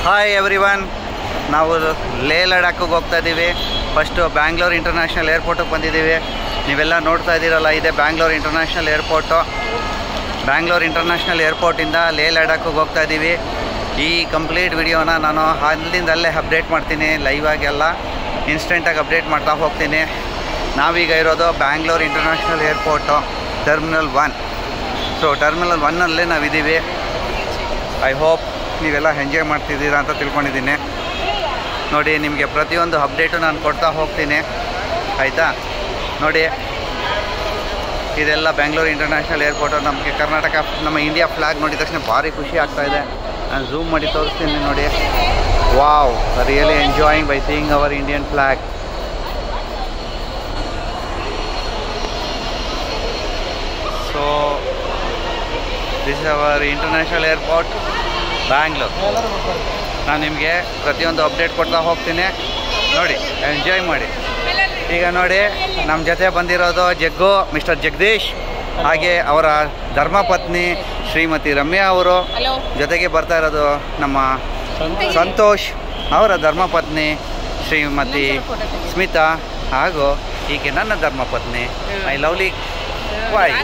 Hi everyone, ನಾವು ಲೇ ಲಡಾಖಿಗೆ ಹೋಗ್ತಾ ಇದ್ದೀವಿ. ಫಸ್ಟು ಬ್ಯಾಂಗ್ಳೂರ್ ಇಂಟರ್ನ್ಯಾಷನಲ್ ಏರ್ಪೋರ್ಟಿಗೆ ಬಂದಿದ್ದೀವಿ. ನೀವೆಲ್ಲ ನೋಡ್ತಾ ಇದ್ದೀರಲ್ಲ, ಇದೆ Bangalore international airport. Bangalore international ಏರ್ಪೋರ್ಟಿಂದ ಲೇ ಲಡಾಖಿಗೆ ಹೋಗ್ತಾ ಇದ್ದೀವಿ. ಈ ಕಂಪ್ಲೀಟ್ ವಿಡಿಯೋನ ನಾನು ಅಲ್ಲಿಂದ ಅಲ್ಲೇ ಅಪ್ಡೇಟ್ ಮಾಡ್ತೀನಿ, ಲೈವ್ ಆಗೆಲ್ಲ ಇನ್ಸ್ಟೆಂಟಾಗಿ ಅಪ್ಡೇಟ್ ಮಾಡ್ತಾ ಹೋಗ್ತೀನಿ. ನಾವೀಗ ಇರೋದು Bangalore international airport, terminal 1. So terminal 1 ನಾವಿದ್ದೀವಿ. ಐ ಹೋಪ್ ನೀವೆಲ್ಲ ಎಂಜಾಯ್ ಮಾಡ್ತಿದ್ದೀರಾ ಅಂತ ತಿಳ್ಕೊಂಡಿದ್ದೀನಿ. ನೋಡಿ, ನಿಮಗೆ ಪ್ರತಿಯೊಂದು ಅಪ್ಡೇಟು ನಾನು ಕೊಡ್ತಾ ಹೋಗ್ತೀನಿ, ಆಯಿತಾ? ನೋಡಿ, ಇದೆಲ್ಲ ಬ್ಯಾಂಗ್ಳೂರ್ ಇಂಟರ್ನ್ಯಾಷನಲ್ ಏರ್ಪೋರ್ಟು. ನಮಗೆ ಕರ್ನಾಟಕ, ನಮ್ಮ ಇಂಡಿಯಾ ಫ್ಲ್ಯಾಗ್ ನೋಡಿದ ತಕ್ಷಣ ಭಾರಿ ಖುಷಿ ಆಗ್ತಾಯಿದೆ. ನಾನು ಝೂಮ್ ಮಾಡಿ ತೋರಿಸ್ತೀನಿ ನೋಡಿ. Wow, really enjoying by seeing our Indian flag. So this is our international airport Bangalore. ನಾನು ನಿಮಗೆ ಪ್ರತಿಯೊಂದು ಅಪ್ಡೇಟ್ ಕೊಡ್ತಾ ಹೋಗ್ತೀನಿ, ನೋಡಿ ಎಂಜಾಯ್ ಮಾಡಿ. ಈಗ ನೋಡಿ, ನಮ್ಮ ಜೊತೆ ಬಂದಿರೋದು ಜಗ್ಗು, ಮಿಸ್ಟರ್ ಜಗದೀಶ್, ಹಾಗೆ ಅವರ ಧರ್ಮಪತ್ನಿ ಶ್ರೀಮತಿ ರಮ್ಯಾ ಅವರು. ಜೊತೆಗೆ ಬರ್ತಾ ಇರೋದು ನಮ್ಮ ಸಂತೋಷ್, ಅವರ ಧರ್ಮಪತ್ನಿ ಶ್ರೀಮತಿ ಸ್ಮಿತಾ, ಹಾಗೂ ಈಕೆ ನನ್ನ ಧರ್ಮಪತ್ನಿ ಐ ಲವ್ಲಿ ಬಾಯ್.